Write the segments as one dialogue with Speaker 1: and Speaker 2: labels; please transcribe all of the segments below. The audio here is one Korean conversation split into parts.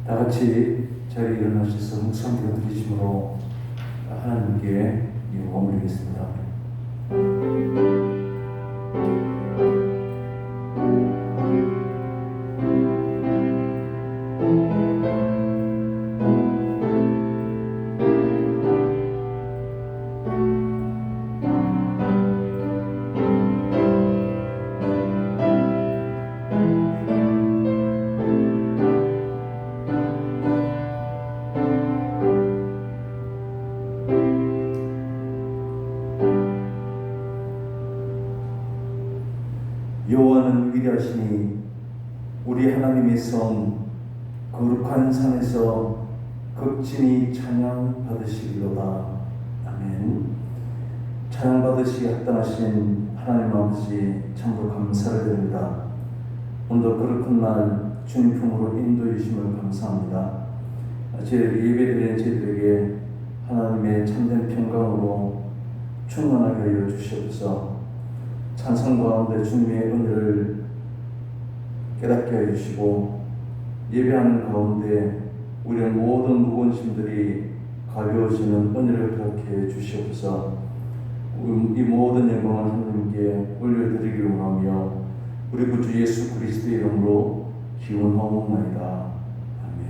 Speaker 1: 다 같이 자리에 일어나셔서 묵상기도 드리심으로 하나님께 머무르겠습니다. 여호와는 위대하시니 우리 하나님의 성 거룩한 산에서 극진히 찬양 받으시리로다. 아멘. 찬양 받으시기 합당하신 하나님 아버지 참으로 감사를 드립니다. 오늘도 거룩한 날 주님 품으로 인도해 주심을 감사합니다. 예배드리는 저희들에게 하나님의 참된 평강으로 충만하게 하여 주시옵소서. 찬송 가운데 주님의 은혜를 깨닫게 해주시고 예배하는 가운데 우리의 모든 무거운 짐들이 가벼워지는 은혜를 허락해 주시옵소서. 이 모든 영광을 하나님께 올려드리기를 원하며 우리 구주 예수 그리스도의 이름으로 기원하옵나이다. 아멘.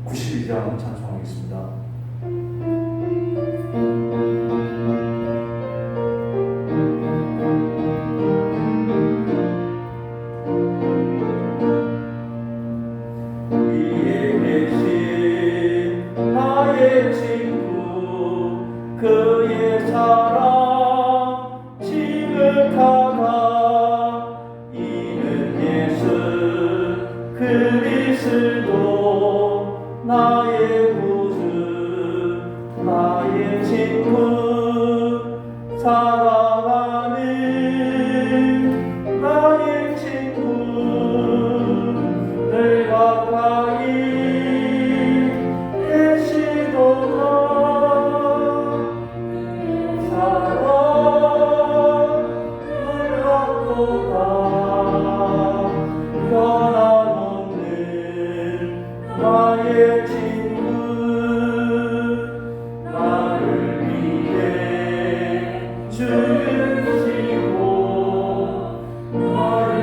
Speaker 1: 92장 찬송하겠습니다.
Speaker 2: 그의 사랑 지극하다. 이는 예수 그리스도 나의 구주 나의 친구 사랑하는 나의 친구 늘 가까이 계시도다. 나의 친구 나를 위해 죽으시고 나를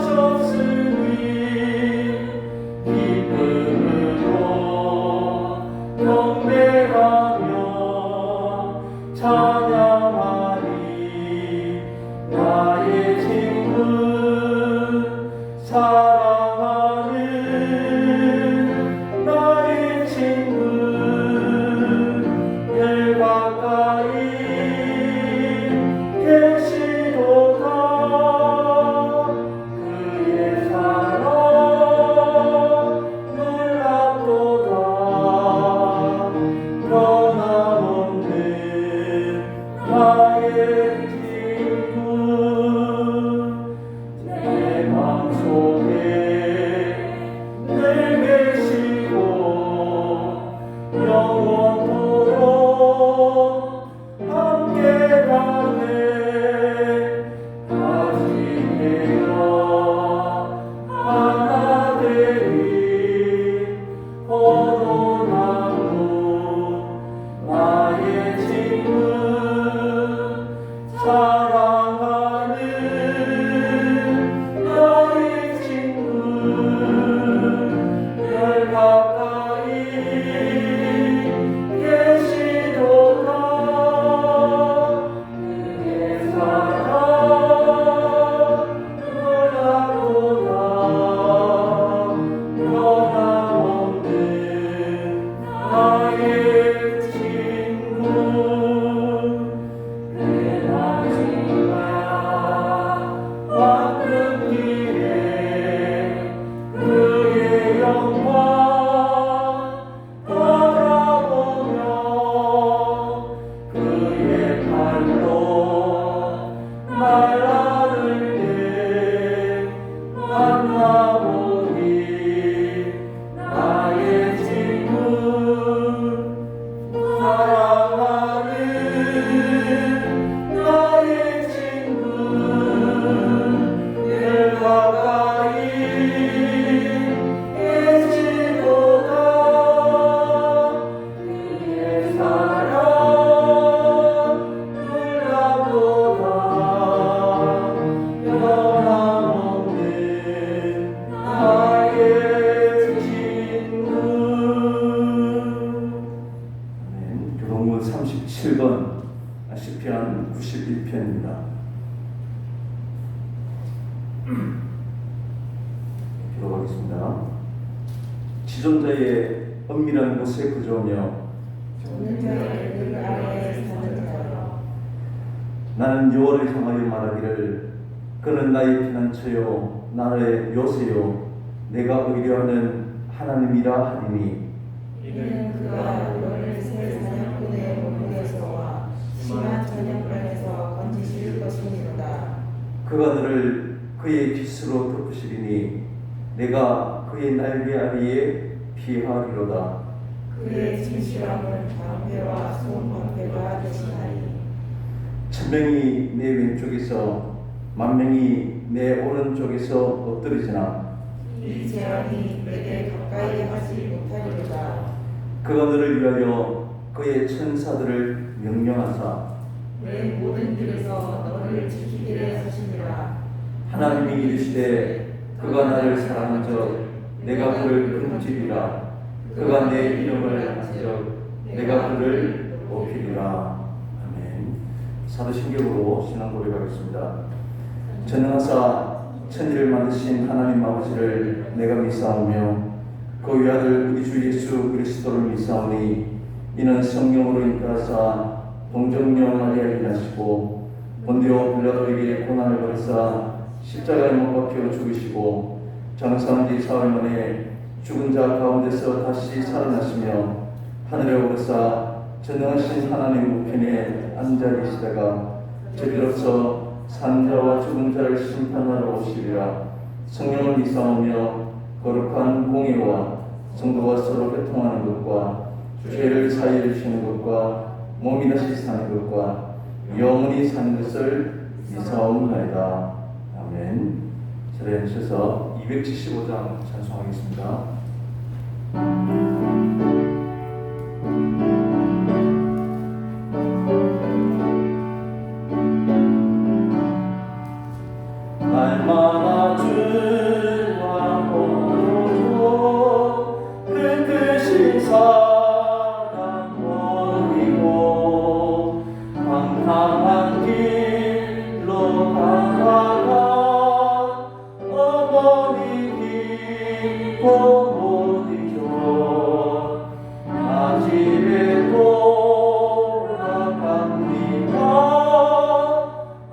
Speaker 2: 구원하셨으니 기쁨으로 경배하며 찬양하리. 나의 친구 사랑하는 나의 친구 늘 가까이 계시도다. 그의 사랑 놀랍도다. 변함없는 나의 친구 내 맘속에 늘 계시고 영원토록 함께 가네. 다시 되어 하나 되리. 포도나무 나의 친구 사랑하는 나의 친구 늘 가까이 계시도다. 그의 사랑 놀랍도다. 변함없는 나의 친구 내 마지막 왔던 길에 그의 영광 바라보며 그의 팔로 날 안을 때 만나보니 나의 친구 사랑하는 나의 친구 늘 가까이
Speaker 1: 기도하겠습니다. 지존자의 은밀한 곳에 거주하며
Speaker 3: 죽는 자의 그 아래에 사는 자여
Speaker 1: 나는 여호와를 향하여 말하기를 그는 나의 피난처요 나의 요새요 내가 의뢰하는 하나님이라 하리니
Speaker 3: 이는 그가 너를 새 사냥꾼의 몸에서와 심한 전염병에서 건지실 것이니로다.
Speaker 1: 그가 너를 그의 깃으로 덮으시리니 내가 그의 날개 아래에 피하리로다.
Speaker 3: 그의 진실함은 방패와 손방패가 되시나니
Speaker 1: 천명이 내 왼쪽에서 만명이 내 오른쪽에서 엎드리지나
Speaker 3: 이 재앙이 내게 가까이 하지 못하리로다.
Speaker 1: 그가 너를 위하여 그의 천사들을 명령하사
Speaker 3: 내 모든 길에서 너를 지키기를 하시니라.
Speaker 1: 하나님이 이르시되 그가 나를 사랑한즉 내가 그를 금지리라. 그가 내 이름을 안즉 내가 그를 높이리라. 아멘. 사도신경으로 신앙 고백하겠습니다. 전능하사 천지를 만드신 하나님 아버지를 내가 믿사오며 그 위아들 우리 주 예수 그리스도를 믿사오니 이는 성령으로 인하사 동정녀 마리아를 낳으시고 본디오 빌라도에게 고난을 받으사 십자가에 못 박혀 죽으시고 장사한 지 사흘 만에 죽은 자 가운데서 다시 살아나시며 하늘에 오르사 전능하신 하나님 우편에 앉아 계시다가 저리로서 산자와 죽은 자를 심판하러 오시리라. 성령을 믿사오며 거룩한 공의와 성도가 서로 교통하는 것과 죄를 사하여 주시는 것과 몸이 다시 사는 것과 영원히 사는 것을 믿사옵나이다. 아멘. 자리에 앉으셔서 275장 찬송하겠습니다.
Speaker 2: 날마다 주와 보고 그 크신 사랑 보이고 평탄한 길로 가다가 어머니 기뻐 못이죠. 나 집에 돌아갑니다.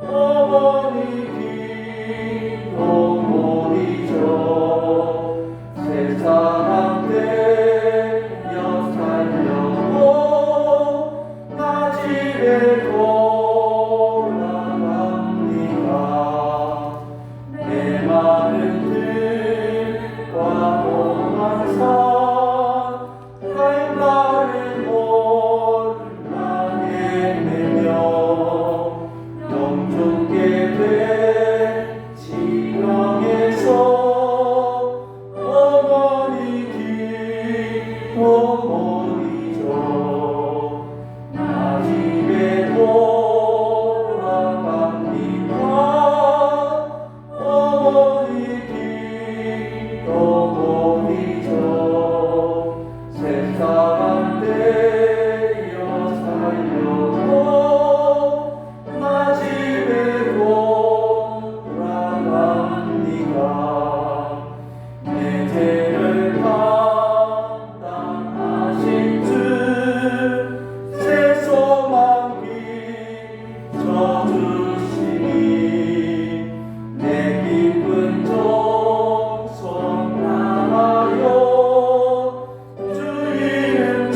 Speaker 2: 어머니 세상 되어 살려고 나 집에 돌아갑니다. 내 많은 들과 험한 산 갈바를 몰라 헤매며 영존게 된 지경에서 나 집에 돌아갑니다. 어머니 기도 보이죠. 새 사람 되어 살려고 나 집에 돌아갑니다. 내 죄를 담당하신 주 새 소망 비춰주시니 내 기쁜 정성 다하여 주 이름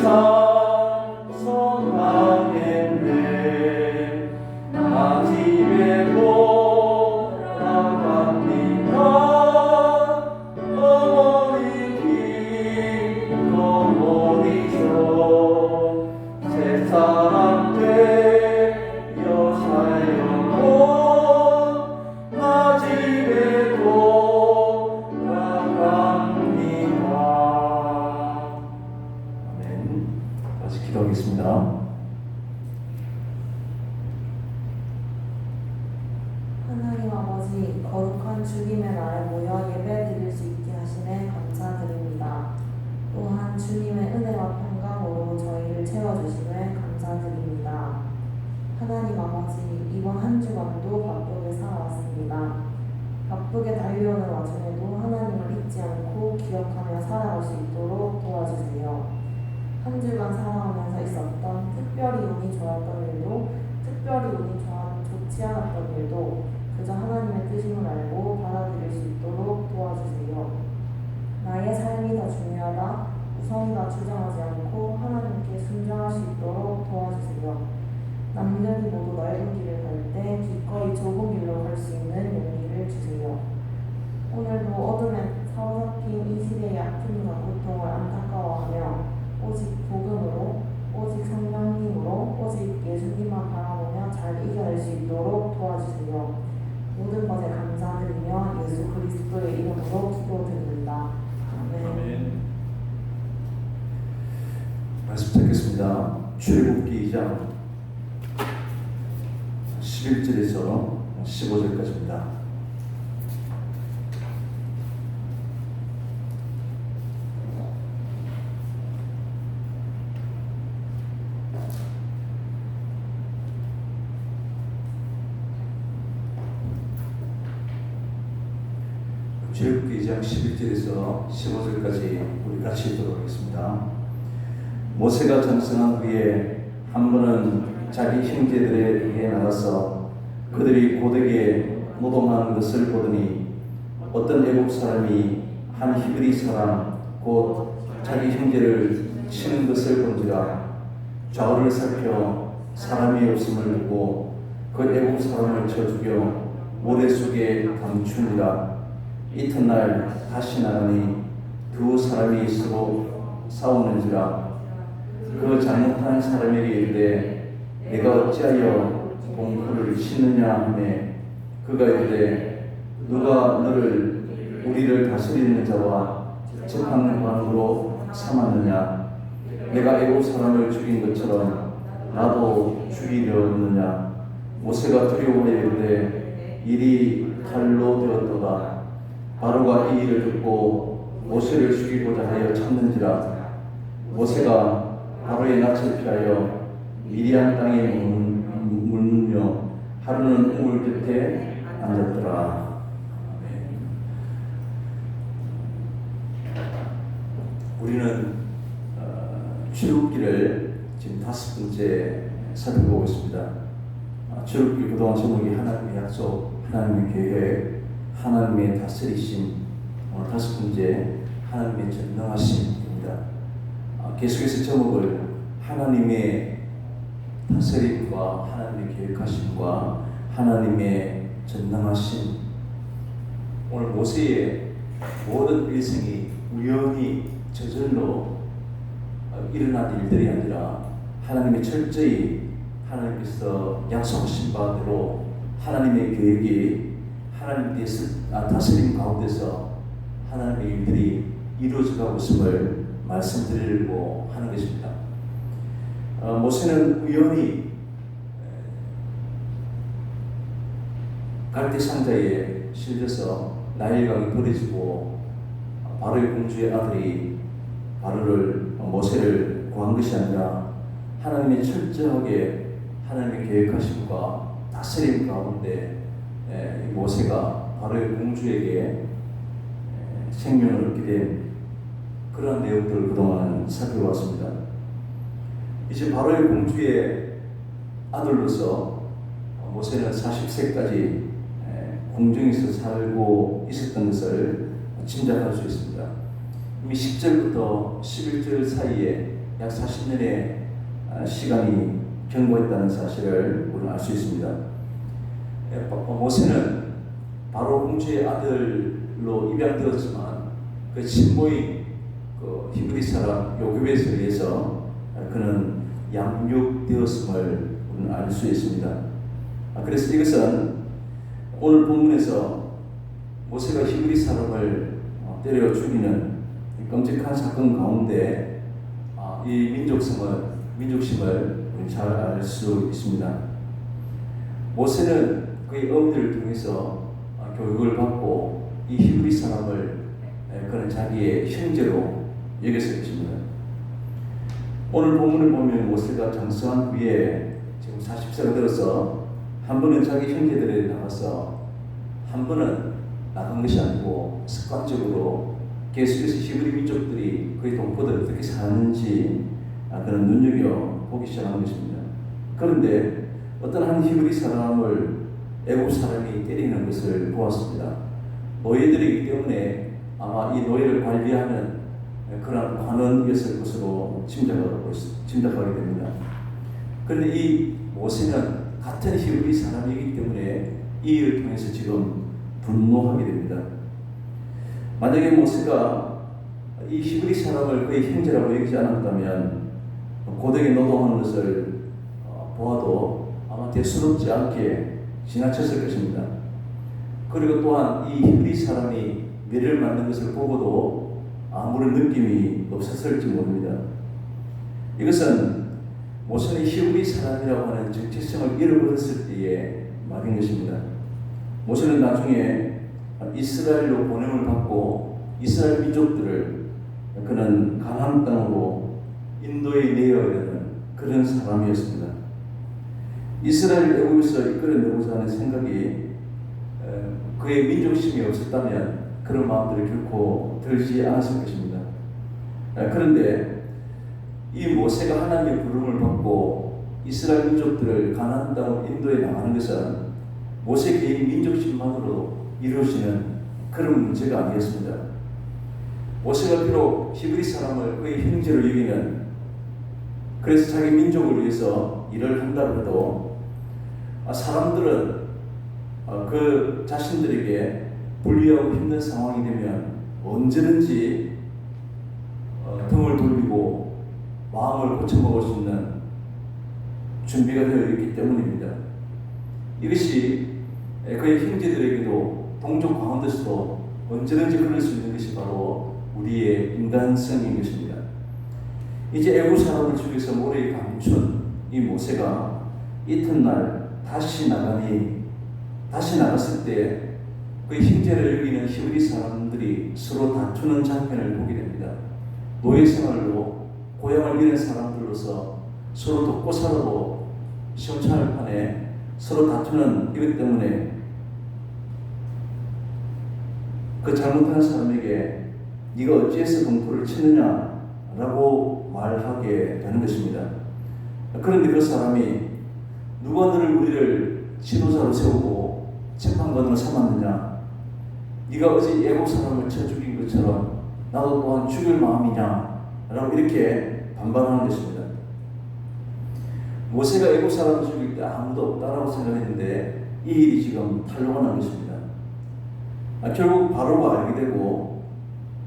Speaker 2: 찬송하겠네. 나 집에 돌아갑니다. 어머니 기도 보이죠. 새 사람 되어 살려고 나 집에 돌아갑니다. 아멘. 다시 기도하겠습니다.
Speaker 4: 하나님 아버지, 거룩한 주님의 날에 모여 예배 드릴 수 있게 하시네 감사드립니다. 또한 주님의 은혜와 평강으로 저희를 채워주시네 감사드립니다. 하나님 아버지, 이번 한 주간도 바쁘게 살아왔습니다. 바쁘게 어렵게 달려오는 와중에도 하나님을 잊지 않고 기억하며 살아갈 수 있도록 도와주세요. 한 주간 살아가면서 있었던 특별히 운이 좋았던 일도 특별히 운이 좋지 않았던 일도 그저 하나님의 뜻임을 알고 받아들일 수 있도록 도와주세요. 나의 삶이 더 중요하다, 우선이다 주장하지 않고 하나님께 순종할 수 있도록 도와주세요. 남들이 모두 넓은 길을 갈 때 기꺼이 좁은 길로 갈 수 있는 용기를 주세요. 오늘도 어둠에 사로잡힌 이 시대의 아픔과 고통을 안타까워하며 오직 복음으로, 오직 성령님으로, 오직 예수님만 바라보며 잘 이겨낼 수 있도록 도와주세요. 모든 것에 감사드리며 예수 그리스도의 이름으로 기도드립니다. 아멘.
Speaker 2: 말씀 듣겠습니다. 출애굽기 2장 11절에서 15절까지입니다. 출애굽기 2장 11절에서 15절까지 우리 같이 읽도록 하겠습니다. 모세가 장성한 후에 한 번은 자기 형제들에 의해 나가서 그들이 고되게 노동하는 것을 보더니 어떤 애국 사람이 한 히브리 사람 곧 자기 형제를 치는 것을 본지라 좌우를 살펴 사람이 없음을 보고 그 애국 사람을 쳐 죽여 모래 속에 감추니라. 이튿날 다시 나가니 두 사람이 서로 싸우는지라. 그 잘못한 사람에게 이르되 내가 어찌하여 공포를 치느냐 하매 그가 이르되 누가 너를 우리를 다스리는 자와 재판관으로 삼았느냐. 내가 애국 사람을 죽인 것처럼 나도 죽이려느냐. 모세가 두려워하여 이르되 일이 칼로 되었도다. 바로가 이 일을 듣고 모세를 죽이고자 하여 찾는지라. 모세가 바로의 낯을 피하여 미디안 땅에 물며 하루는 우물 곁에 앉았더라. 우리는 출애굽기를 지금 5번째 살펴보고 있습니다. 출애굽기 그동안 제목이 하나님의 약속, 하나님의 계획, 하나님의 다스리심, 5번째 하나님의 전능하심입니다. 계속해서 제목을 하나님의 다스림과 하나님의 계획하심과 하나님의 전능하심. 오늘 모세의 모든 일생이 우연히 저절로 일어난 일들이 아니라 하나님이 철저히 하나님께서 약속하신 바대로 하나님의 계획이 하나님의 다스림 가운데서 하나님의 일들이 이루어져가고 있음을 말씀드리려고 하는 것입니다. 모세는 우연히 갈대 상자에 실려서 나일강이 버려지고 바로의 공주의 아들이 모세를 구한 것이 아니라 하나님의 철저하게 하나님의 계획하심과 다스림 가운데 모세가 바로의 공주에게 생명을 얻게 된 그런 내용들을 그동안 살펴봤습니다. 이제 바로의 공주의 아들로서 모세는 40세까지 궁정에서 살고 있었던 것을 짐작할 수 있습니다. 이미 10절부터 11절 사이에 약 40년의 시간이 경과했다는 사실을 우리는 알 수 있습니다. 모세는 바로 공주의 아들로 입양되었지만 그 친모인 그 히브리 사람 요셉에 의해서 그는 양육되었음을 우리는 알 수 있습니다. 그래서 이것은 오늘 본문에서 모세가 히브리 사람을 때려 죽이는 끔찍한 사건 가운데 이 민족심을 잘 알 수 있습니다. 모세는 그의 어머니를 통해서 교육을 받고 이 히브리 사람을 그는 자기의 형제로 여겼을 것입니다. 오늘 본문을 보면 모세가 장성한 후에 지금 40세가 들어서 한 번은 자기 형제들에 나가서 한 번은 나간 것이 아니고 습관적으로 계속해서 히브리 민족들이 그의 동포들 어떻게 사는지 그런 눈여겨보기 시작한 것입니다. 그런데 어떤 한 히브리 사람을 애굽 사람이 때리는 것을 보았습니다. 노예들이기 때문에 아마 이 노예를 관리하는 그런 관원이었을 것으로 짐작하게 됩니다. 그런데 이 모세는 같은 히브리 사람이기 때문에 이 일을 통해서 지금 분노하게 됩니다. 만약에 모세가 이 히브리 사람을 그의 형제라고 여기지 않았다면 고되게 노동하는 것을 보아도 아마 대수롭지 않게 지나쳤을 것입니다. 그리고 또한 이 히브리 사람이 매를 맞는 것을 보고도 아무런 느낌이 없었을지 모릅니다. 이것은 모세는 히브리 사람이라고 하는 정체성을 잃어버렸을 때의 말인 것입니다. 모세는 나중에 이스라엘로 보냄을 받고 이스라엘 민족들을 그는 가나안 땅으로 인도에 내어야 되는 그런 사람이었습니다. 이스라엘 애굽에서 이끌어내고자 하는 생각이 그의 민족심이 없었다면 그런 마음들이 결코 들지 않았을 것입니다. 그런데 이 모세가 하나님의 부름을 받고 이스라엘 민족들을 가나안 땅으로 인도에 나가는 것은 모세 개인 민족심만으로 이루어지는 그런 문제가 아니었습니다. 모세가 비록 히브리 사람을 그의 형제로 여기는, 그래서 자기 민족을 위해서 일을 한다고 해도 사람들은 그 자신들에게 불리하고 힘든 상황이 되면 언제든지 등을 돌리고 마음을 고쳐먹을 수 있는 준비가 되어 있기 때문입니다. 이것이 그의 형제들에게도 동족 가운데서도 언제든지 그럴 수 있는 것이 바로 우리의 인간성인 것입니다. 이제 애굽 사람을 죽여서 모래에 감춘 이 모세가 이튿날 다시 나갔을 때 그 형제를 여기는 히브리 사람들이 서로 다투는 장면을 보게 됩니다. 노예 생활로 고향을 잃은 사람들로서 서로 돕고 살아도 시원찮을 판에 서로 다투는 이것 때문에 그 잘못한 사람에게 네가 어찌해서 동포를 치느냐라고 말하게 되는 것입니다. 그런데 그 사람이 누가 우리를 지도자로 세우고 재판관으로 삼았느냐? 네가 어제 애굽 사람을 쳐 죽인 것처럼 나도 또한 죽일 마음이냐? 라고 이렇게 반발하는 것입니다. 모세가 애굽 사람을 죽일 때 아무도 없다라고 생각했는데 이 일이 지금 탄로가 난 것입니다. 결국 바로가 알게 되고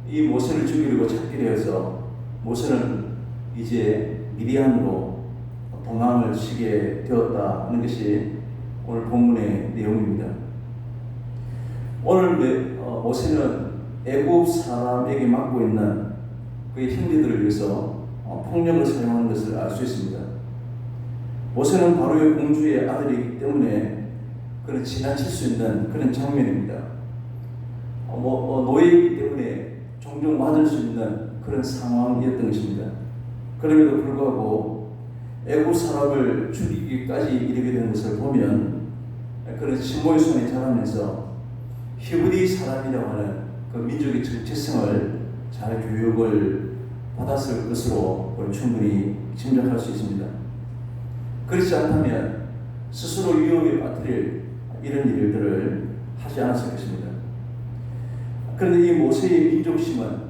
Speaker 2: 이 모세를 죽이려고 찾게 되어서 모세는 이제 미디안으로 도망을 치게 되었다는 것이 오늘 본문의 내용입니다. 오늘 모세는 애굽 사람에게 맡고 있는 그의 형제들을 위해서 폭력을 사용하는 것을 알 수 있습니다. 모세는 바로의 공주의 아들이기 때문에 그는 지나칠 수 있는 그런 장면입니다. 노예이기 때문에 종종 맞을 수 있는 그런 상황이었던 것입니다. 그럼에도 불구하고 애굽 사람을 죽이기까지 이르게 된 것을 보면 그런 신모의 손에 자라면서 히브리 사람이라고 하는 그 민족의 정체성을 잘 교육을 받았을 것으로 충분히 짐작할 수 있습니다. 그렇지 않다면 스스로 위협에 빠뜨릴 이런 일들을 하지 않았을 것입니다. 그런데 이 모세의 민족심은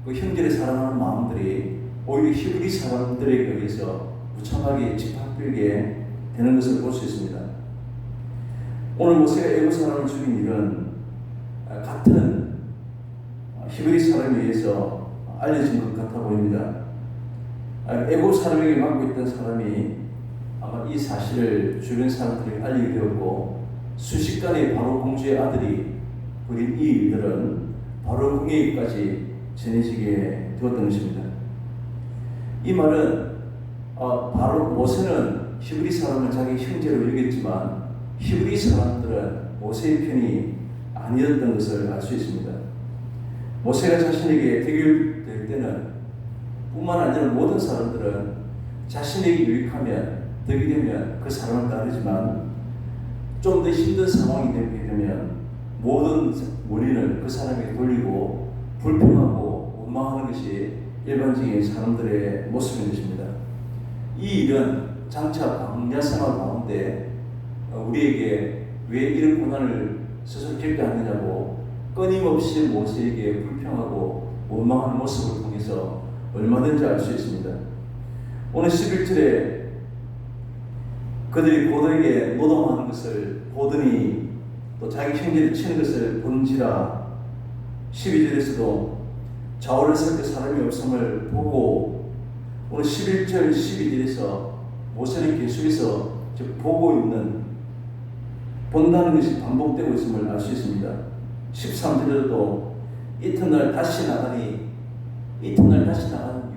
Speaker 2: 그 형제를 사랑하는 마음들이 오히려 히브리 사람들에게 의해서 무참하게 짓밟히게 되는 것을 볼 수 있습니다. 오늘 모세가 애굽 사람을 죽인 일은 같은 히브리 사람에 의해서 알려진 것 같아 보입니다. 애굽 사람에게 맡고 있던 사람이 아마 이 사실을 주변 사람들에게 알리게 되었고 순식간에 바로 공주의 아들이 벌인 이 일들은 바로 궁예까지 전해지게 되었던 것입니다. 이 말은 바로 모세는 히브리 사람을 자기 형제로 여겼지만 히브리 사람들은 모세의 편이 아니었던 것을 알 수 있습니다. 모세가 자신에게 대결될 때는 뿐만 아니라 모든 사람들은 자신에게 유익하면 덕이 되면 그 사람을 따르지만 좀 더 힘든 상황이 되게 되면 모든 원인을 그 사람에게 돌리고 불평하고 원망하는 것이 일반적인 사람들의 모습인 것입니다. 이 일은 장차 광야 생활 가운데 우리에게 왜 이런 고난을 스스로 겪게 하느냐고 끊임없이 모세에게 불평하고 원망하는 모습을 통해서 얼마든지 알 수 있습니다. 오늘 11절에 그들이 고들에게 노동하는 것을 보더니 또 자기 형제를 치는 것을 본지라 12절에서도 좌우를 살 때 사람이 없음을 보고 오늘 11절 12절에서 모세는 계속해서 보고 있는 본다는 것이 반복되고 있음을 알 수 있습니다. 13절에도 이튿날 다시 나가는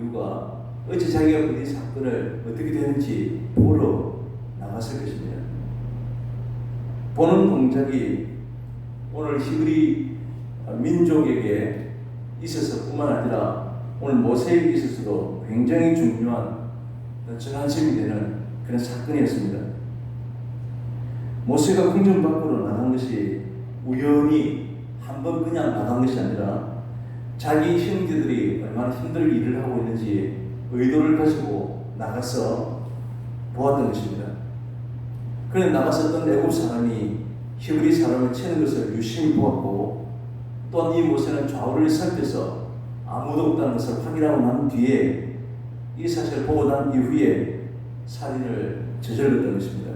Speaker 2: 이유가 어제 자기가 본 이 사건을 어떻게 되는지 보러 나갔을 것입니다. 보는 동작이 오늘 히브리 민족에게 있어서 뿐만 아니라 오늘 모세에게 있어서도 굉장히 중요한 전환점이 되는 그런 사건이었습니다. 모세가 궁전 밖으로 나간 것이 우연히 한번 그냥 나간 것이 아니라 자기 형제들이 얼마나 힘들게 일을 하고 있는지 의도를 가지고 나가서 보았던 것입니다. 그런데 나갔었던 애굽 사람이 히브리 사람을 치는 것을 유심히 보았고 또한 이 모세는 좌우를 살펴서 아무도 없다는 것을 확인하고 난 뒤에 이 사실을 보고 난 이후에 살인을 저질렀던 것입니다.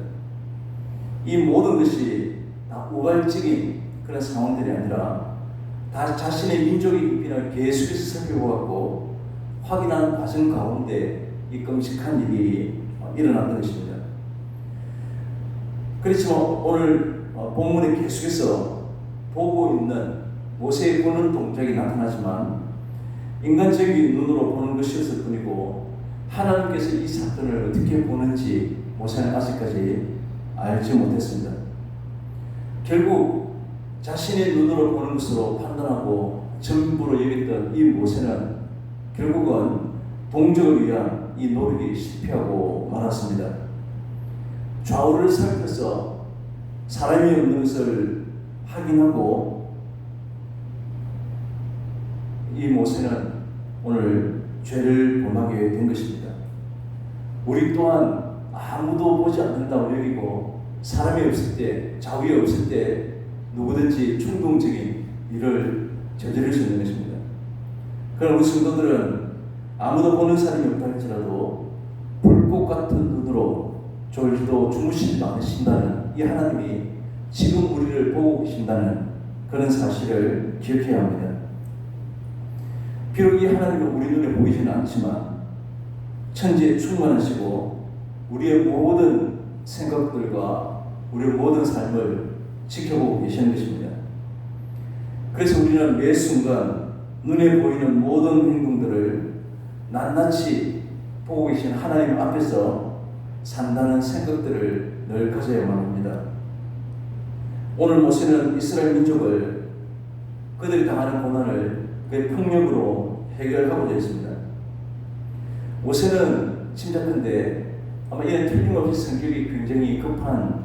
Speaker 2: 이 모든 것이 다 우발적인 그런 상황들이 아니라 다 자신의 민족의 깊이를 계속해서 살펴보았고 확인한 과정 가운데 이 끔찍한 일이 일어났던 것입니다. 그렇지만 오늘 본문에 계속해서 보고 있는 모세의 보는 동작이 나타나지만 인간적인 눈으로 보는 것이었을 뿐이고 하나님께서 이 사건을 어떻게 보는지 모세는 아직까지 알지 못했습니다. 결국 자신의 눈으로 보는 것으로 판단하고 전부로 여겼던 이 모세는 결국은 동족을 위한 이 노력이 실패하고 말았습니다. 좌우를 살펴서 사람이 없는 것을 확인하고 이 모세는 오늘 죄를 범하게 된 것입니다. 우리 또한 아무도 보지 않는다고 여기고 사람이 없을 때, 좌우에 없을 때 누구든지 충동적인 일을 저지를 수 있는 것입니다. 그러나 우리 성도들은 아무도 보는 사람이 없다 할지라도 불꽃 같은 눈으로 졸지도 주무시지도 않으신다는 이 하나님이 지금 우리를 보고 계신다는 그런 사실을 기억해야 합니다. 비록 이 하나님은 우리 눈에 보이지는 않지만 천지에 충만하시고 우리의 모든 생각들과 우리의 모든 삶을 지켜보고 계시는 것입니다. 그래서 우리는 매 순간 눈에 보이는 모든 행동들을 낱낱이 보고 계신 하나님 앞에서 산다는 생각들을 늘 가져야만 합니다. 오늘 모세는 이스라엘 민족을 그들이 당하는 고난을 그의 폭력으로 해결하고자 했습니다. 모세는 짐작컨대 아마 이는 틀림없이 성격이 굉장히 급한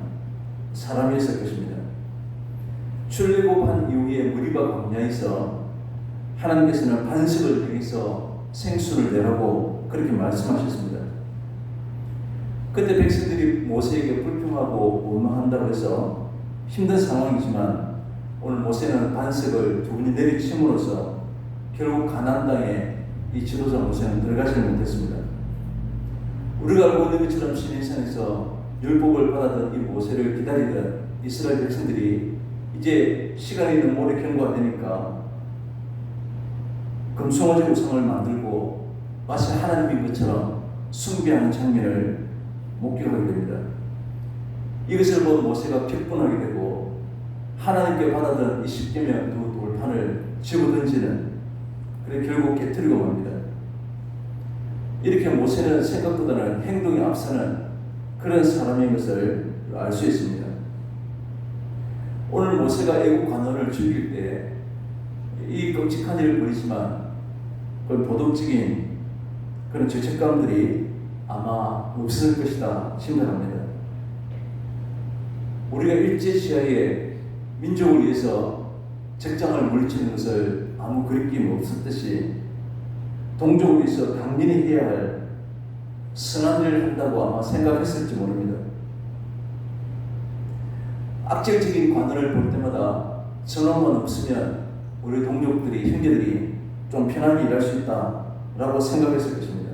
Speaker 2: 사람이었을 것입니다. 출애굽한 이후에 무리바 광야에서 하나님께서는 반석을 통해서 생수를 내라고 그렇게 말씀하셨습니다. 그때 백성들이 모세에게 불평하고 원망한다고 해서 힘든 상황이지만 오늘 모세는 반석을 두 분이 내리침으로써 결국 가나안 땅에 이 지도자 모세는 들어가지 못했습니다. 우리가 알고 있는 것처럼 시내산에서 율법을 받았던 이 모세를 기다리던 이스라엘 백성들이 이제 시간이 너무 오래 경과가 되니까 금송아지 우상을 만들고 마치 하나님인 것처럼 숭배하는 장면을 목격하게 됩니다. 이것을 본 모세가 격분하게 되고 하나님께 받아든 이 십계명 두 돌판을 집어던지는 그래 결국 깨뜨리고 맙니다. 이렇게 모세는 생각보다는 행동이 앞서는 그런 사람인 것을 알 수 있습니다. 오늘 모세가 애국 관원을 죽일 때 이 끔찍한 일을 벌이지만 그 도덕적인 그런 죄책감들이 아마 없을 것이다 생각합니다. 우리가 일제시하에 민족을 위해서 적장을 물리치는 것을 아무 그립김 없었듯이 동족을 위해서 당연히 해야 할 선한 일을 한다고 아마 생각했을지 모릅니다. 악질적인 관원을 볼 때마다 저놈만 없으면 우리 동족들이, 형제들이 좀 편안히 일할 수 있다라고 생각했을 것입니다.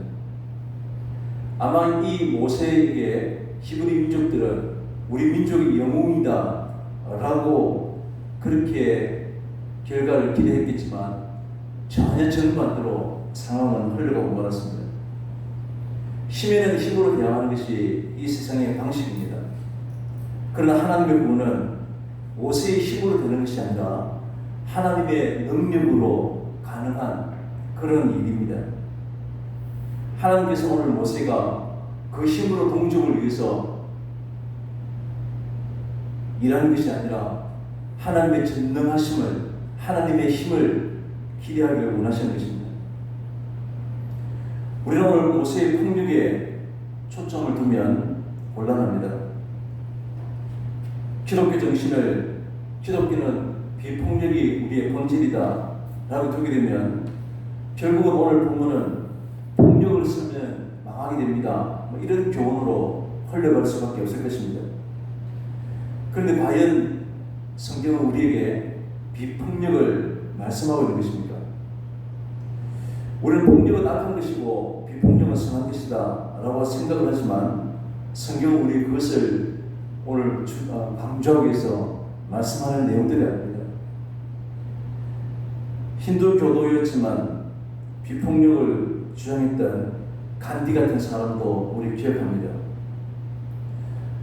Speaker 2: 아마 이 모세에게 히브리 민족들은 우리 민족의 영웅이다 라고 그렇게 결과를 기대했겠지만 전혀 정반대로 상황은 흘러가고 말았습니다. 힘에는 힘으로 대항하는 것이 이 세상의 방식입니다. 그러나 하나님의 구원은 모세의 힘으로 되는 것이 아니라 하나님의 능력으로 가능한 그런 일입니다. 하나님께서 오늘 모세가 그 힘으로 동족을 위해서 일하는 것이 아니라 하나님의 전능하심을, 하나님의 힘을 기대하기를 원하시는 것입니다. 우리는 오늘 모세의 폭력에 초점을 두면 곤란합니다. 기독교 정신을, 기독교는 비폭력이 우리의 본질이다 라고 두게 되면 결국은 오늘 본문은 폭력을 쓰면 망하게 됩니다, 이런 교훈으로 흘러갈 수밖에 없을 것입니다. 그런데 과연 성경은 우리에게 비폭력을 말씀하고 있는 것입니까? 우리는 폭력은 악한 것이고 비폭력은 선한 것이다 라고 생각을 하지만 성경은 우리 그것을 오늘 강조하기 위해서 말씀하는 내용들이 아닙니다. 힌두 교도였지만 비폭력을 주장했던 간디 같은 사람도 우리 기억합니다.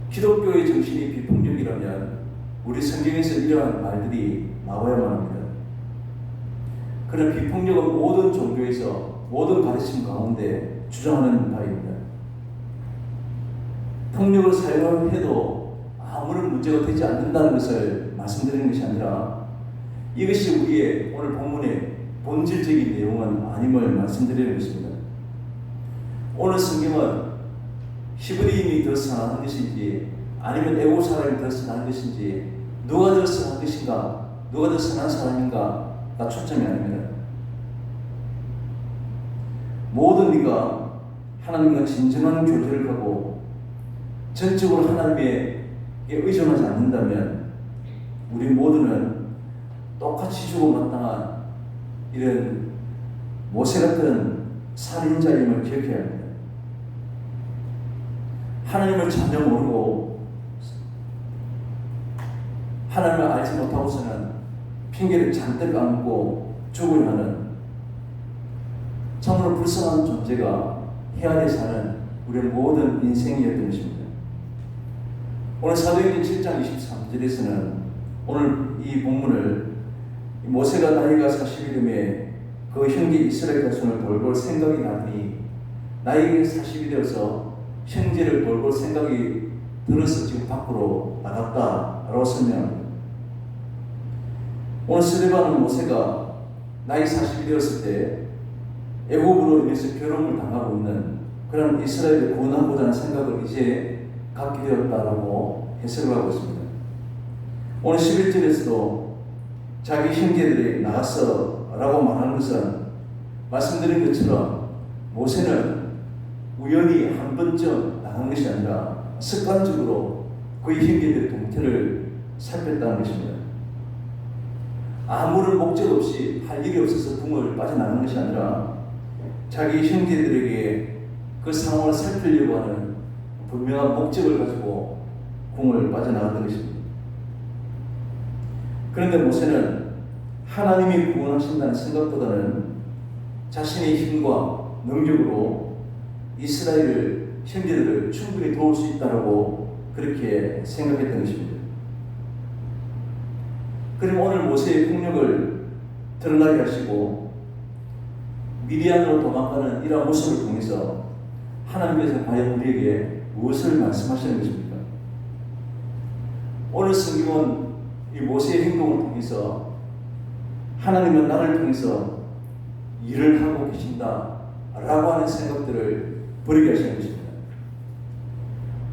Speaker 2: 기독교의 정신이 비폭력이라면 우리 성경에서 이러한 말들이 나와야만 합니다. 그러나 비폭력은 모든 종교에서, 모든 가르침 가운데 주장하는 바입니다. 폭력을 사용해도 아무런 문제가 되지 않는다는 것을 말씀드리는 것이 아니라 이것이 우리의 오늘 본문의 본질적인 내용은 아님을 말씀드리는 것입니다. 오늘 성경은 히브리인이 더 선한 것인지 아니면 애국 사람이 더 선한 것인지 누가 더 선한 것인가, 누가 더 선한 사람인가가 초점이 아닙니다. 모든 이가 하나님과 진정한 교제를 하고 전적으로 하나님에게 의존하지 않는다면 우리 모두는 똑같이 주고 마땅한 이런 모세 같은 살인자임을 기억해야 합니다. 하나님을 전혀 모르고 하나님을 알지 못하고서는 핑계를 잔뜩 안고 죽으려 하는 참으로 불쌍한 존재가 해안에 사는 우리의 모든 인생이었던 것입니다. 오늘 사도행전 7장 23절에서는 오늘 이 본문을 모세가 나이가 40이 되매 그 형제 이스라엘 자손을 돌볼 생각이 나니 나에게 40이 되어서 형제를 돌볼 생각이 들어서 지금 밖으로 나갔다라고 설명합니다. 오늘 스데반은 모세가 나이 40이 되었을 때 애굽으로 인해서 괴로움을 당하고 있는 그런 이스라엘을 구원하고자 하는 생각을 이제 갖게 되었다라고 해석을 하고 있습니다. 오늘 11절에서도 자기 형제들이 나갔어 라고 말하는 것은 말씀드린 것처럼 모세는 우연히 한 번쯤 나간 것이 아니라 습관적으로 그의 형제들의 동태를 살폈다는 것입니다. 아무런 목적 없이 할 일이 없어서 궁을 빠져나간 것이 아니라 자기 형제들에게 그 상황을 살피려고 하는 분명한 목적을 가지고 궁을 빠져나갔던 것입니다. 그런데 모세는 하나님이 구원하신다는 생각보다는 자신의 힘과 능력으로 이스라엘 형제들을 충분히 도울 수 있다고 그렇게 생각했던 것입니다. 그럼 오늘 모세의 폭력을 드러나게 하시고 미디안으로 도망가는 이러한 모습을 통해서 하나님께서 과연 우리에게 무엇을 말씀하시는 것입니까? 오늘 성경은 이 모세의 행동을 통해서 하나님은 나를 통해서 일을 하고 계신다 라고 하는 생각들을 버리게 하시는 것입니다.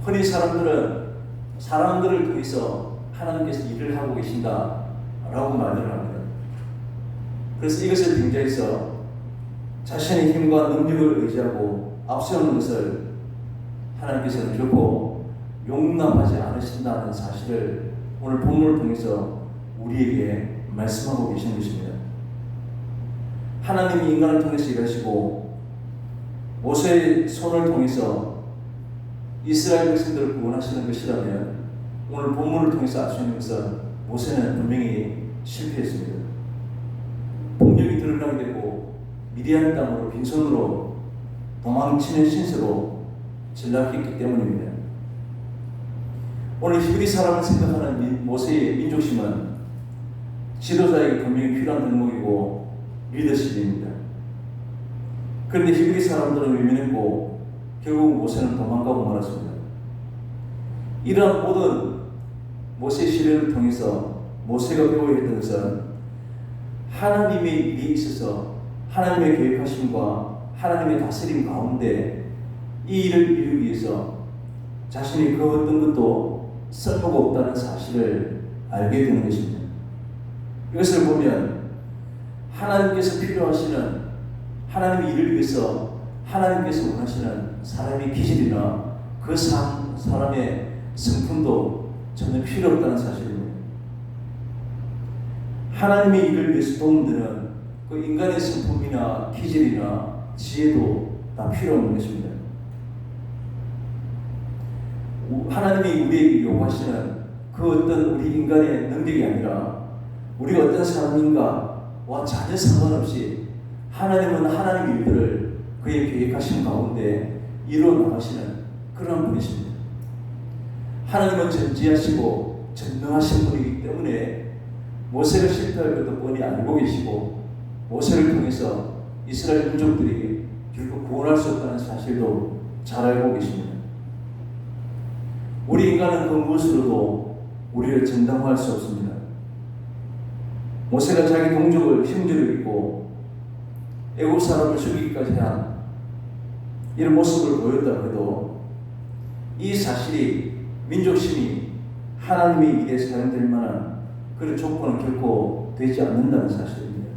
Speaker 2: 흔히 사람들을 통해서 하나님께서 일을 하고 계신다라고 말을 합니다. 그래서 이것을 등장해서 자신의 힘과 능력을 의지하고 앞세우는 것을 하나님께서는 결코 용납하지 않으신다는 사실을 오늘 본문을 통해서 우리에게 말씀하고 계신 것입니다. 하나님이 인간을 통해서 일하시고 모세의 손을 통해서 이스라엘 백성들을 구원하시는 것이라면 오늘 본문을 통해서 알 수 있는 것은 모세는 분명히 실패했습니다. 폭력이 드러나게 되고 미디안 땅으로 빈손으로 도망치는 신세로 전락했기 때문입니다. 오늘 히브리 사람을 생각하는 모세의 민족심은 지도자에게 분명히 필요한 덕목이고 리더십입니다. 그런데 히브리 사람들은 외면했고 결국 모세는 도망가고 말았습니다. 이러한 모든 모세의 시련을 통해서 모세가 배워야 했던 것은 하나님의 일이 있어서 하나님의 계획하심과 하나님의 다스림 가운데 이 일을 이루기 위해서 자신이 그 어떤 것도 쓸모가 없다는 사실을 알게 되는 것입니다. 이것을 보면 하나님께서 필요하시는 하나님의 일을 위해서 하나님께서 원하시는 사람의 기질이나 그 사람의 성품도 전혀 필요 없다는 사실입니다. 하나님의 일을 위해서 도움되는 그 인간의 성품이나 기질이나 지혜도 다 필요 없는 것입니다. 하나님이 우리에게 요구하시는 그 어떤 우리 인간의 능력이 아니라 우리가 어떤 사람인가와 전혀 상관없이 하나님은 하나님의 일들을 그의 계획하신 가운데 이루어 나가시는 그런 분이십니다. 하나님은 전지하시고 전능하신 분이기 때문에 모세가 실패할 것도 뻔히 알고 계시고 모세를 통해서 이스라엘 민족들이 결국 구원할 수 없다는 사실도 잘 알고 계십니다. 우리 인간은 그 무엇으로도 우리를 전담할 수 없습니다. 모세가 자기 동족을 형제로 입고 애국 사람을 죽이기까지 한 이런 모습을 보였다고 해도 이 사실이 민족심이 하나님의 일에 사용될 만한 그런 조건은 결코 되지 않는다는 사실입니다.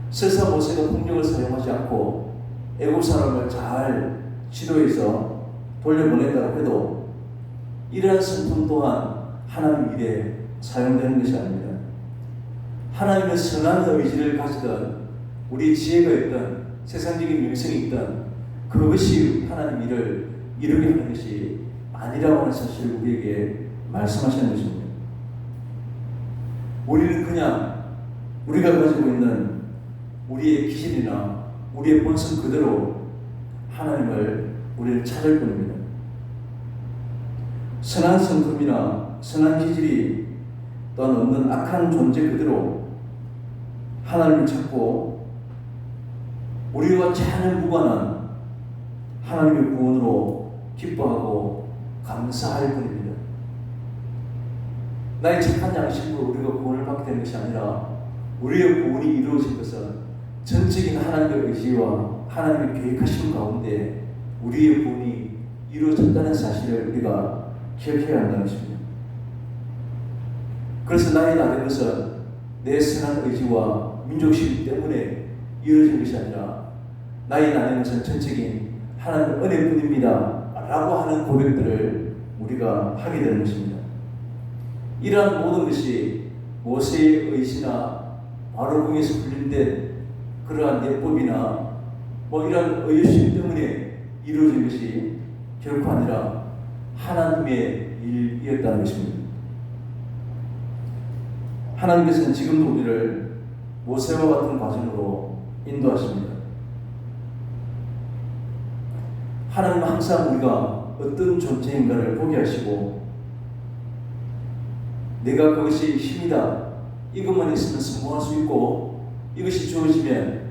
Speaker 2: 설사 모세가 폭력을 사용하지 않고 애국 사람을 잘 지도해서 돌려보낸다고 해도 이러한 성품 또한 하나님 일에 사용되는 것이 아닙니다. 하나님은 선한 의지를 가지던 우리 지혜가 있던 세상적인 명성이 있던 그것이 하나님 일을 이루게 하는 것이 아니라고 하는 사실을 우리에게 말씀하시는 것입니다. 우리는 그냥 우리가 가지고 있는 우리의 기질이나 우리의 본성 그대로 하나님을 우리를 찾을 뿐입니다. 선한 성품이나 선한 기질이 또한 없는 악한 존재 그대로 하나님을 찾고 우리와 전혀 무관한 하나님의 구원으로 기뻐하고 감사할 뿐입니다. 나의 착한 양심으로 우리가 구원을 받게 되는 것이 아니라 우리의 구원이 이루어진 것은 전적인 하나님의 의지와 하나님의 계획하심 가운데 우리의 구원이 이루어졌다는 사실을 우리가 기억해야 한다는 것입니다. 그래서 나의 나된 것은 내 선한 의지와 민족심 때문에 이루어진 것이 아니라 나의 나된 것은 전적인 하나님의 은혜뿐입니다 라고 하는 고백들을 우리가 하게 되는 것입니다. 이러한 모든 것이 모세의 의지나 바로궁에서 훈련된 그러한 예법이나 이러한 의심 때문에 이루어진 것이 결코 아니라 하나님의 일이었다는 것입니다. 하나님께서는 지금도 우리를 모세와 같은 과정으로 인도하십니다. 하나님은 항상 우리가 어떤 존재인가를 보게 하시고 내가 그것이 힘이다, 이것만 있으면 성공할 수 있고 이것이 주어지면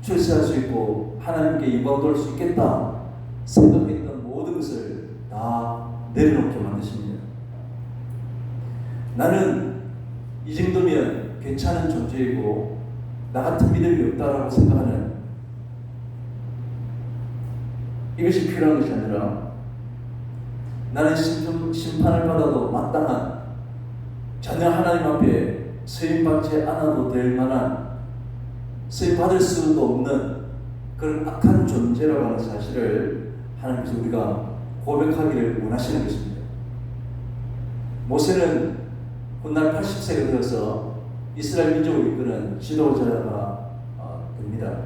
Speaker 2: 출세할 수 있고 하나님께 영광 돌릴 수 있겠다 생각했던 모든 것을 다 내려놓게 만드십니다. 나는 이 정도면 괜찮은 존재이고 나 같은 믿음이 없다라고 생각하는 이것이 필요한 것이 아니라 나는 심판을 받아도 마땅한, 전혀 하나님 앞에 쓰임받지 않아도 될 만한, 쓰임받을 수도 없는 그런 악한 존재라고 하는 사실을 하나님께서 우리가 고백하기를 원하시는 것입니다. 모세는 훗날 80세가 되어서 이스라엘 민족을 이끄는 지도자가 됩니다.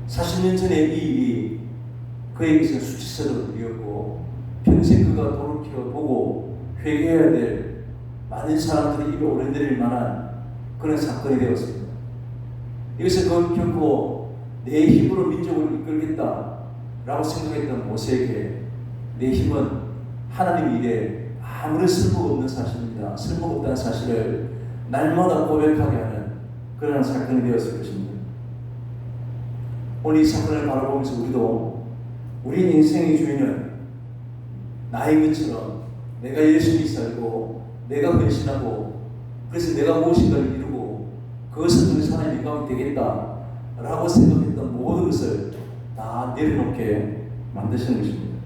Speaker 2: 40년 전에 이 일이 그에게서 수치스러운 일이었고, 평생 그가 돌이켜보고 회개해야 될 많은 사람들이 입에 오르내릴 만한 그런 사건이 되었습니다. 이것을 결코 내 힘으로 민족을 이끌겠다라고 생각했던 모세에게 내 힘은 하나님 일에 아무런 쓸모가 없는 사실입니다. 쓸모가 없다는 사실을 날마다 고백하게 하는 그런 사건이 되었을 것입니다. 오늘 이 사건을 바라보면서 우리도 우리 인생의 주인은 나의 것처럼 내가 열심히 살고 내가 헌신하고 그래서 내가 무엇인가를 이루고 그것을 통해서 하나님의 영광이 되겠다라고 생각했던 모든 것을 다 내려놓게 만드시는 것입니다.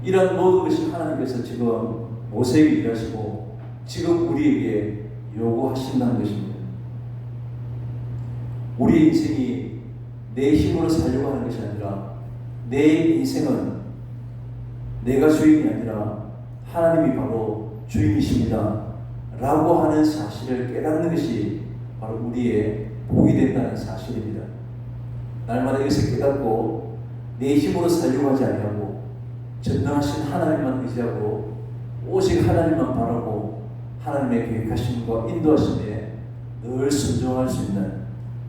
Speaker 2: 이런 모든 것이 하나님께서 지금 모세에게 일하시고 지금 우리에게 요구하신다는 것입니다. 우리 인생이 내 힘으로 살려고 하는 것이 아니라 내 인생은 내가 주인이 아니라 하나님이 바로 주인이십니다 라고 하는 사실을 깨닫는 것이 바로 우리의 복이 된다는 사실입니다. 날마다 이것을 깨닫고 내 힘으로 살려고 하지 아니하고 전능하신 하나님만 의지하고 오직 하나님만 바라고 하나님의 계획하심과 인도하심에 늘 순종할 수 있는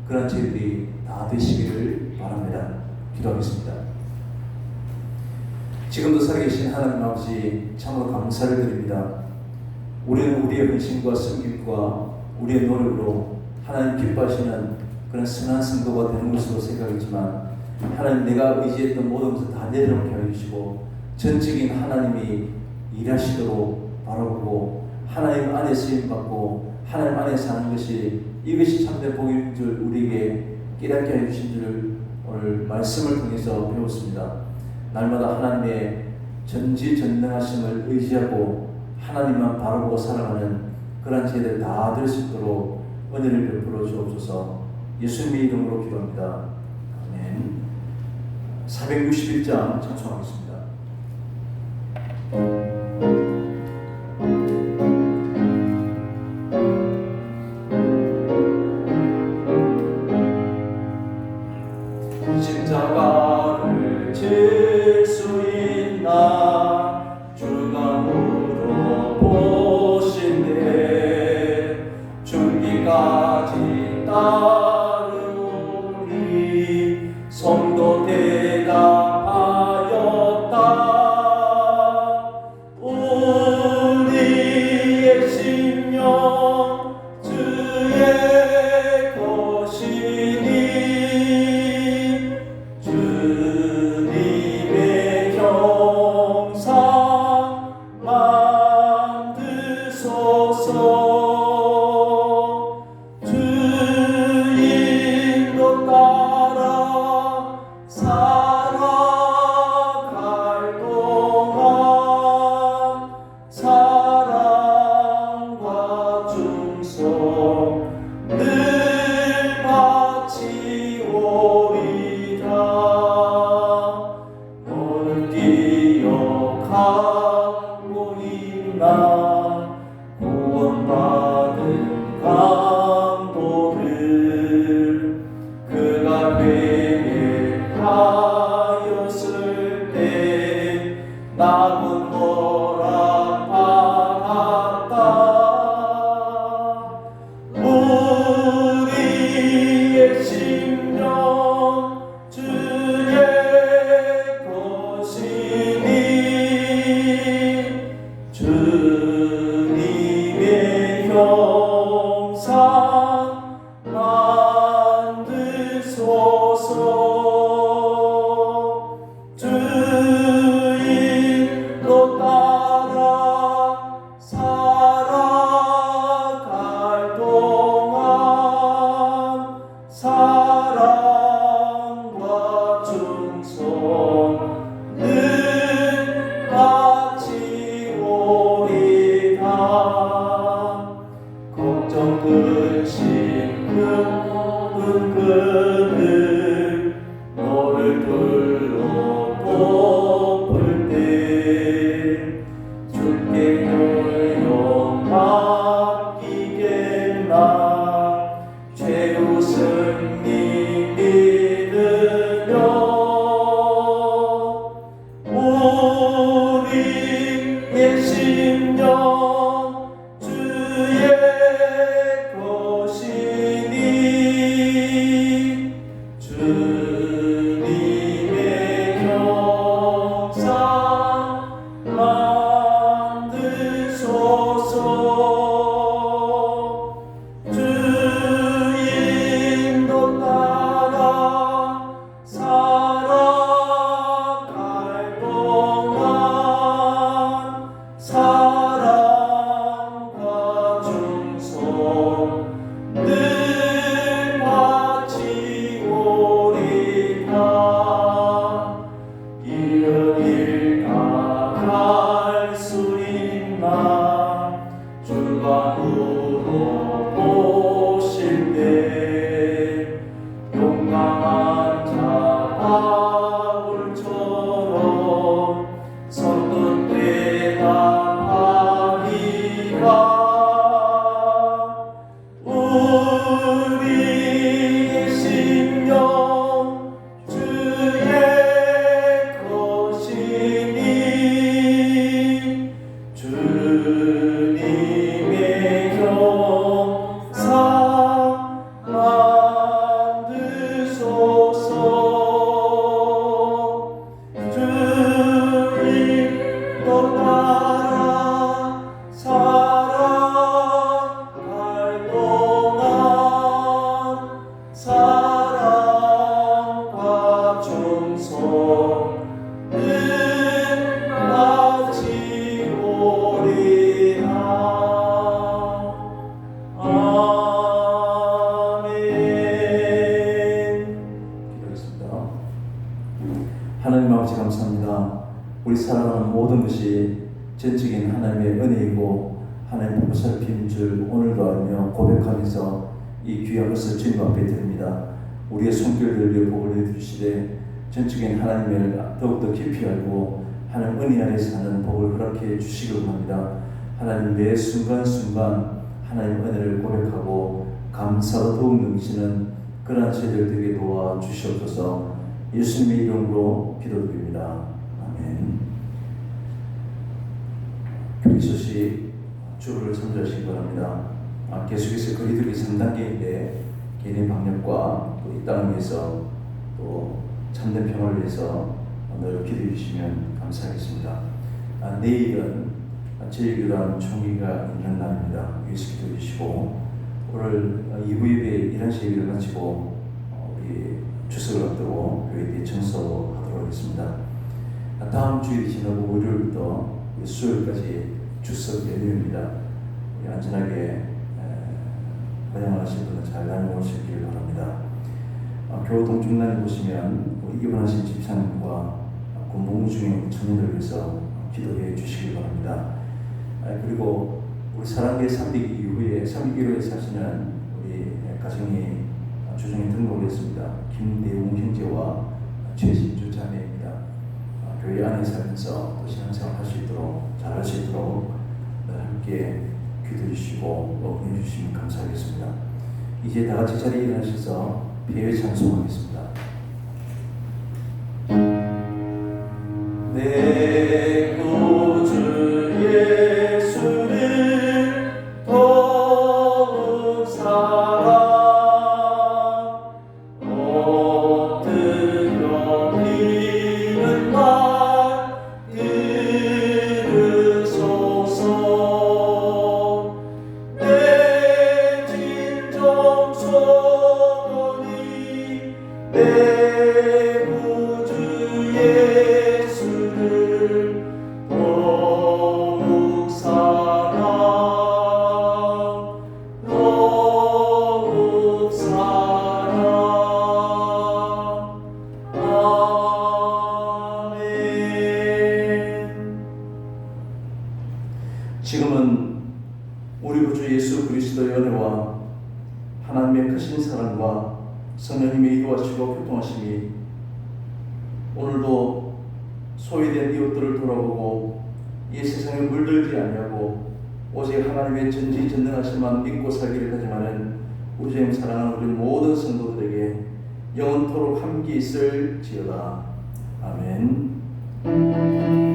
Speaker 2: 그런 저희들이 다 되시기를 바랍니다. 기도하겠습니다. 지금도 살아계신 하나님 아버지 참으로 감사를 드립니다. 우리는 우리의 헌신과 섬김과 우리의 노력으로 하나님 기뻐하시는 그런 선한 성도가 되는 것으로 생각했지만 하나님 내가 의지했던 모든 것을 다 내려놓게 해주시고 전적인 하나님이 일하시도록 바라보고 하나님 안에 쓰임받고 하나님 안에 사는 것이 이것이 참된 복인 줄 우리에게 깨닫게 해주신 줄 오늘 말씀을 통해서 배웠습니다. 날마다 하나님의 전지전능하심을 의지하고 하나님만 바라보고 살아가는 그런 저희들 다 될 수 있도록 은혜를 베풀어 주옵소서. 예수님의 이름으로 기도합니다. 아멘. 461장 청송하겠습니다.
Speaker 1: 십자가를 질 수 있나 주가 물어보신대 죽기까지 따르리 성도 대답하였다 우리의 심령 주의 것이니 주님의 형상 만드소서 주의 크신 큰 그늘 너를 불러 덮을 때 주께 영광 맡기겠나 최후 승리 믿으며 우리의 심령 주의 것이니 주님의 형상 만드소서 주 인도 따라 살아갈 동안 사랑과 충성 늘 바치오리다 이른 일 나갈 수 있나 주관으로 보실 때 용감한 자 바울처럼 선뜻 대답하리라 우리의 심령 주의 것이니 주님의 형상 만드소서 주님 또 따라 살아갈 동안 사랑과 충성 늘 바치오리라 아멘.
Speaker 2: 기도하겠습니다. 하나님 아버지 감사합니다. 우리 살아가는 모든 것이 전적인 하나님의 은혜이고 하나님 보살핌인 줄 오늘도 알며 고백하면서 이 귀한 것을 주님 앞에 드립니다. 우리의 손길을 위해 복을 내주시되 전적인 하나님을 더욱더 깊이 알고 하나님 은혜 안에 사는 복을 허락해 주시길 원합니다. 하나님 매 순간순간 하나님 은혜를 고백하고 감사로 더욱 넘치는 그러한 저희들 되게 도와 주시옵소서. 예수님의 이름으로 기도드립니다. 아멘. 교회 소식 주를 선포하시기 바랍니다. 계속해서 거리두기 3단계인데 개인의 방역과 또 이 땅을 위해서 또 참된 평화를 위해서 늘 기도해 주시면 감사하겠습니다. 내일은 제1교단 총회가 있는 날입니다. 위에서 기도해 주시고 오늘 2부 예배 11시 예배를 마치고 우리 주석을 앞두고 교회에 청소하도록 하겠습니다. 다음 주일이 지나고 월요일부터 수요일까지 주석 예배입니다. 안전하게 번영하신 분은 잘 다녀오시길 바랍니다. 교우 동중단에 보시면 우리 입원하신 집사님과 군복무 중인 청년들을 위해서 기도해 주시기 바랍니다. 그리고 우리 사랑의 300기 이후에 300기로에 사시는 우리 가정이 주중에 등록을 했습니다. 김대웅 형제와 최진주 자매입니다. 교회 안에 살면서 또 신앙생활 할 수 있도록 잘할 수 있도록 함께 기도해 주시고 응해 주시면 감사하겠습니다. 이제 다 같이 자리에 일어나셔서 예배 찬송하겠습니다.
Speaker 1: 내 구주 예수를 더욱 사랑 엎드려 비는 말 들으소서 내 진정 소원이 내 구주 예수를 더욱 사랑 더욱 사랑 아멘.
Speaker 2: 지금은 우리 구주 예수 그리스도의 은혜와 하나님의 크신 사랑과 성령님의 이루어지고 교통하심이 오늘도 소외된 이웃들을 돌아보고 이 세상에 물들지 아니하고 오직 하나님의 전지전능하심만 믿고 살기를 다짐하는 우리 주님 사랑하는 우리 모든 성도들에게 영원토록 함께 있을지어다. 아멘.